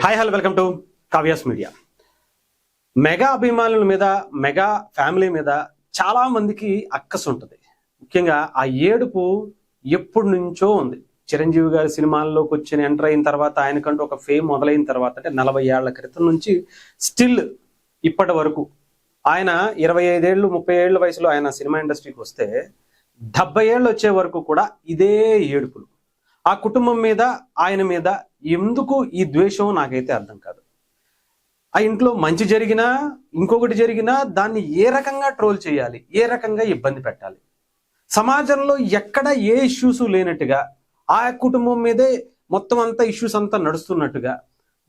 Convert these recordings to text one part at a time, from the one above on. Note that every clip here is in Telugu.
Hi hello welcome to Kavya's media. Mega అభిమానుల మీద, మెగా ఫ్యామిలీ మీద చాలా మందికి అక్కసు ఉంటుంది. ముఖ్యంగా ఆ ఏడుపు ఎప్పటి నుంచో ఉంది. చిరంజీవి గారి సినిమాల్లోకి వచ్చిన ఎంటర్ అయిన తర్వాత, ఆయనకంటూ ఒక ఫేమ్ మొదలైన తర్వాత, అంటే 40 ఏళ్ల క్రితం నుంచి స్టిల్ ఇప్పటి వరకు ఆయన 25 ఏళ్ళు 30 ఏళ్ల వయసులో ఆయన సినిమా ఇండస్ట్రీకి వస్తే 70 ఏళ్ళు వచ్చే వరకు కూడా ఇదే ఏడుపులు. ఆ కుటుంబం మీద, ఆయన మీద ఎందుకు ఈ ద్వేషం నాకైతే అర్థం కాదు. ఆ ఇంట్లో మంచి జరిగినా, ఇంకొకటి జరిగినా దాన్ని ఏ రకంగా ట్రోల్ చేయాలి, ఏ రకంగా ఇబ్బంది పెట్టాలి. సమాజంలో ఎక్కడ ఏ ఇష్యూస్ లేనట్టుగా ఆ కుటుంబం మీదే మొత్తం అంతా ఇష్యూస్ అంతా నడుస్తున్నట్టుగా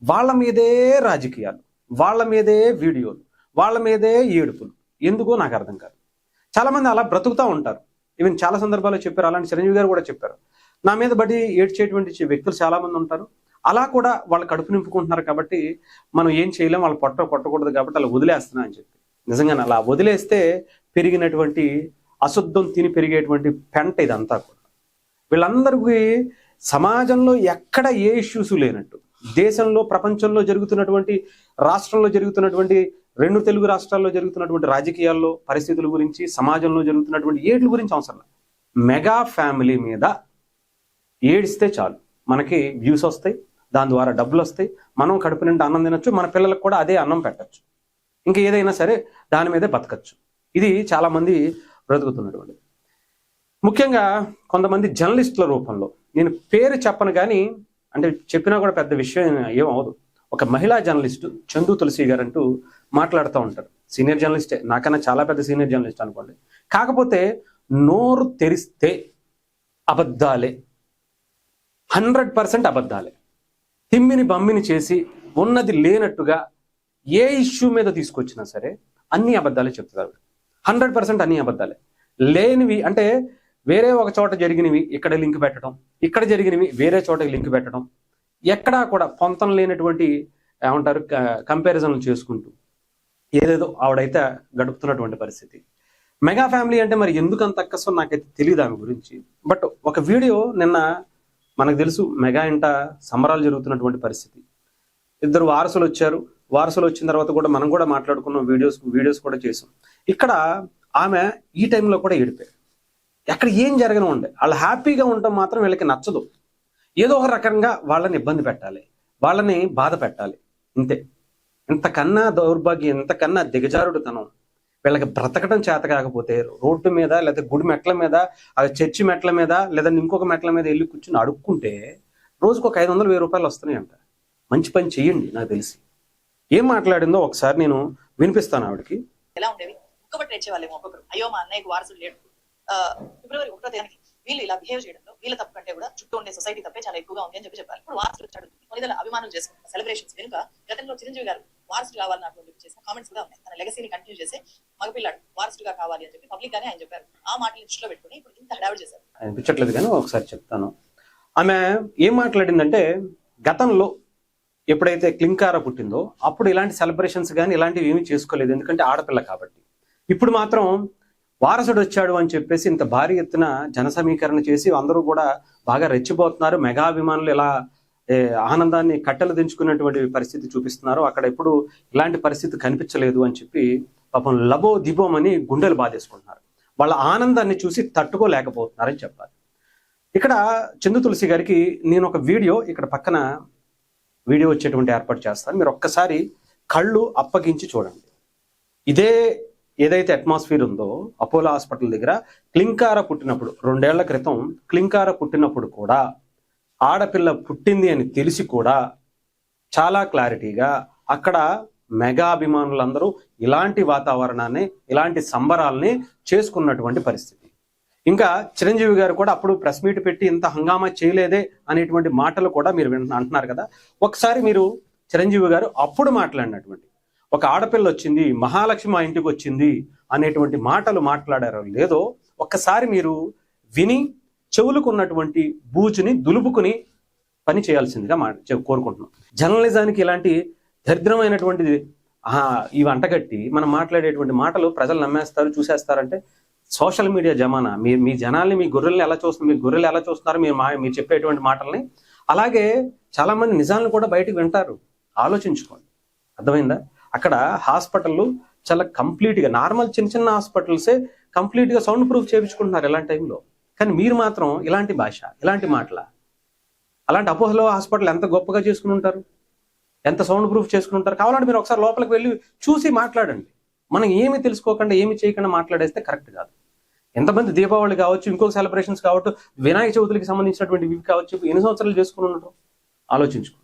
వాళ్ళ మీదే రాజకీయాలు, వాళ్ళ మీదే వీడియోలు, వాళ్ళ మీదే ఏడుపులు. ఎందుకో నాకు అర్థం కాదు. చాలా మంది అలా బ్రతుకుతూ ఉంటారు. ఈవెన్ చాలా సందర్భాల్లో చెప్పారు, అలాంటి చిరంజీవి గారు కూడా చెప్పారు, నా మీద బడి ఏడ్చేటువంటి వ్యక్తులు చాలా మంది ఉంటారు. అలా కూడా వాళ్ళు కడుపు నింపుకుంటున్నారు కాబట్టి మనం ఏం చేయలేం, వాళ్ళు కొట్టకూడదు కాబట్టి అలా వదిలేస్తున్నా అని చెప్పి. నిజంగానే అలా వదిలేస్తే పెరిగినటువంటి అశుద్ధం తిని పెరిగేటువంటి పెంట ఇదంతా కూడా. వీళ్ళందరికీ సమాజంలో ఎక్కడ ఏ ఇష్యూస్ లేనట్టు, దేశంలో ప్రపంచంలో జరుగుతున్నటువంటి, రాష్ట్రంలో జరుగుతున్నటువంటి, 2 తెలుగు రాష్ట్రాల్లో జరుగుతున్నటువంటి రాజకీయాల్లో పరిస్థితుల గురించి, సమాజంలో జరుగుతున్నటువంటి ఏట్ల గురించి అవసరం లేదు. మెగా ఫ్యామిలీ మీద ఏడిస్తే చాలు, మనకి వ్యూస్ వస్తాయి, దాని ద్వారా డబ్బులు వస్తాయి, మనం కడుపు నిండా అన్నం తినొచ్చు, మన పిల్లలకు కూడా అదే అన్నం పెట్టచ్చు, ఇంకా ఏదైనా సరే దాని మీదే బతకచ్చు. ఇది చాలా మంది బ్రతుకుతున్నటువంటి. ముఖ్యంగా కొంతమంది జర్నలిస్టుల రూపంలో, నేను పేరు చెప్పను కానీ, అంటే చెప్పినా కూడా పెద్ద విషయం ఏం అవదు. ఒక మహిళా జర్నలిస్టు చందు తులసి గారు అంటూ మాట్లాడుతూ ఉంటారు. సీనియర్ జర్నలిస్టే, నాకన్నా చాలా పెద్ద సీనియర్ జర్నలిస్ట్ అనుకోండి. కాకపోతే నోరు తెరిస్తే అబద్ధాలే, 100% అబద్ధాలే. తిమ్మిని బమ్మిని చేసి ఉన్నది లేనట్టుగా ఏ ఇష్యూ మీద తీసుకొచ్చినా సరే అన్ని అబద్ధాలే చెప్తారు. 100% అన్ని అబద్ధాలే. లేనివి అంటే వేరే ఒక చోట జరిగినవి ఇక్కడ లింక్ పెట్టడం, ఇక్కడ జరిగినవి వేరే చోట లింక్ పెట్టడం, ఎక్కడా కూడా పొంతం లేనటువంటి ఏమంటారు కంపారిజన్లు చేసుకుంటూ ఏదేదో ఆవిడైతే గడుపుతున్నటువంటి పరిస్థితి. మెగా ఫ్యామిలీ అంటే మరి ఎందుకు అంత అక్కసో నాకైతే తెలియదు ఆమె గురించి. బట్ ఒక వీడియో నిన్న మనకు తెలుసు, మెగా ఇంట సంబరాలు జరుగుతున్నటువంటి పరిస్థితి. 2 వారసులు వచ్చారు. వారసులు వచ్చిన తర్వాత కూడా మనం కూడా మాట్లాడుకున్నాం, వీడియోస్ కూడా చేసాం. ఇక్కడ ఆమె ఈ టైంలో కూడా ఏడిపోయారు. ఎక్కడ ఏం జరగను ఉండే వాళ్ళు హ్యాపీగా ఉండటం మాత్రం వీళ్ళకి నచ్చదు. ఏదో ఒక రకంగా వాళ్ళని ఇబ్బంది పెట్టాలి, వాళ్ళని బాధ పెట్టాలి, ఇంతే. ఇంతకన్నా దౌర్భాగ్యం, ఇంతకన్నా దిగజారుడుతనం వీళ్ళకి బ్రతకడం చేత కాకపోతే రోడ్డు మీద, లేదా గుడి మెట్ల మీద, అది చర్చి మెట్ల మీద, లేదా ఇంకొక మెట్ల మీద వెళ్ళి కూర్చుని అడుక్కుంటే రోజుకు ఒక 500-1000 రూపాయలు వస్తున్నాయంట. మంచి పని చెయ్యండి. నాకు తెలిసి ఏం మాట్లాడిందో ఒకసారి నేను వినిపిస్తాను ఆవిడకి. ఎలా ఉండేవి ఒక్కొక్కటి తెచ్చేవాళ్ళేమో, ఒక్కొక్కరు అయ్యో మా అన్నయ్యకు వారసుడు లేడు, ఫిబ్రవరి 1వ తేదీకి వీళ్ళు ఇలా బిహేవ్ చేయడంలో వీళ్ళ తప్పు కంటే కూడా చుట్టూ ఉండే సొసైటీ తప్పే చాలా ఎక్కువగా ఉంది అని చెప్పారు. ఇప్పుడు వారసుడు వచ్చాడు, కొన్ని అభిమానులు చేసుకుంటున్న సెలబ్రేషన్స్ వెనుక గతంలో చిరంజీవి గారు వారసుడు కావాలని నాకు చేసిన కామెంట్స్ కూడా ఉన్నాయి. తన లెగసీని కంటిన్యూ చేసే మగపిల్లాడు వారసుడుగా కావాలి అని చెప్పి పబ్లిక్ గానే ఆయన చెప్పారు. ఆ మాటలు దృష్టిలో పెట్టుకుని ఇప్పుడు ఇంత హడావిడి చేశారు. అనిపించట్లేదు కానీ ఒకసారి చెప్తాను. ఆమె ఏం మాట్లాడిందంటే, గతంలో ఎప్పుడైతే క్లింకార పుట్టిందో అప్పుడు ఇలాంటి సెలబ్రేషన్స్ కానీ ఇలాంటివి ఏమీ చేసుకోలేదు, ఎందుకంటే ఆడపిల్ల కాబట్టి. ఇప్పుడు మాత్రం వారసుడు వచ్చాడు అని చెప్పేసి ఇంత భారీ ఎత్తున జన సమీకరణ చేసి అందరూ కూడా బాగా రెచ్చిపోతున్నారు. మెగా అభిమానులు ఇలా ఆనందాన్ని కట్టెలు దించుకున్నటువంటి పరిస్థితి చూపిస్తున్నారు. అక్కడ ఎప్పుడు ఇలాంటి పరిస్థితి కనిపించలేదు అని చెప్పి పాపం లబో దిబోమని గుండెలు బాధేసుకుంటున్నారు. వాళ్ళ ఆనందాన్ని చూసి తట్టుకోలేకపోతున్నారని చెప్పాలి. ఇక్కడ చందు తులసి గారికి నేను ఒక వీడియో ఇక్కడ పక్కన వీడియో వచ్చేటువంటి ఏర్పాటు చేస్తాను. మీరు ఒక్కసారి కళ్ళు అప్పగించి చూడండి. ఇదే ఏదైతే అట్మాస్ఫియర్ ఉందో అపోలో హాస్పిటల్ దగ్గర క్లింకార పుట్టినప్పుడు, 2 ఏళ్ల క్రితం క్లింకార పుట్టినప్పుడు కూడా ఆడపిల్ల పుట్టింది అని తెలిసి కూడా చాలా క్లారిటీగా అక్కడ మెగా అభిమానులందరూ ఇలాంటి వాతావరణాన్ని, ఇలాంటి సంబరాల్ని చేసుకున్నటువంటి పరిస్థితి. ఇంకా చిరంజీవి గారు కూడా అప్పుడు ప్రెస్ మీట్ పెట్టి ఇంత హంగామా చేయలేదే అనేటువంటి మాటలు కూడా మీరు అంటున్నారు కదా. ఒకసారి మీరు చిరంజీవి గారు అప్పుడు మాట్లాడినటువంటి, ఒక ఆడపిల్ల వచ్చింది, మహాలక్ష్మి మా ఇంటికి వచ్చింది అనేటువంటి మాటలు మాట్లాడారో లేదో ఒక్కసారి మీరు విని చెవులుకున్నటువంటి బూచుని దులుపుకుని పని చేయాల్సిందిగా కోరుకుంటున్నాం. జర్నలిజానికి ఇలాంటి దరిద్రమైనటువంటిది ఇవి అంటగట్టి మనం మాట్లాడేటువంటి మాటలు ప్రజలు నమ్మేస్తారు, చూసేస్తారంటే సోషల్ మీడియా జమానా. మీ జనాల్ని, మీ గొర్రెల్ని ఎలా చూస్తున్నారు, మీ గొర్రెలు ఎలా చూస్తున్నారు మీరు చెప్పేటువంటి మాటల్ని. అలాగే చాలా మంది నిజాలను కూడా బయటకు వింటారు. ఆలోచించుకోండి. అర్థమైందా? అక్కడ హాస్పిటల్ చాలా కంప్లీట్గా నార్మల్ చిన్న చిన్న హాస్పిటల్సే కంప్లీట్గా సౌండ్ ప్రూఫ్ చేయించుకుంటున్నారు ఇలాంటి టైంలో. కానీ మీరు మాత్రం ఇలాంటి భాష, ఇలాంటి మాటల, అలాంటి అపోహలో హాస్పిటల్ ఎంత గొప్పగా చేసుకుని ఉంటారు, ఎంత సౌండ్ ప్రూఫ్ చేసుకుని ఉంటారు. కావాలంటే మీరు ఒకసారి లోపలికి వెళ్ళి చూసి మాట్లాడండి. మనం ఏమి తెలుసుకోకుండా ఏమి చేయకుండా మాట్లాడేస్తే కరెక్ట్ కాదు. ఎంతమంది దీపావళి కావచ్చు, ఇంకొక సెలబ్రేషన్స్ కావచ్చు, వినాయక చవితులకి సంబంధించినటువంటి ఇవి కావచ్చు, ఎన్ని సంవత్సరాలు చేసుకుని ఉండటం ఆలోచించుకో.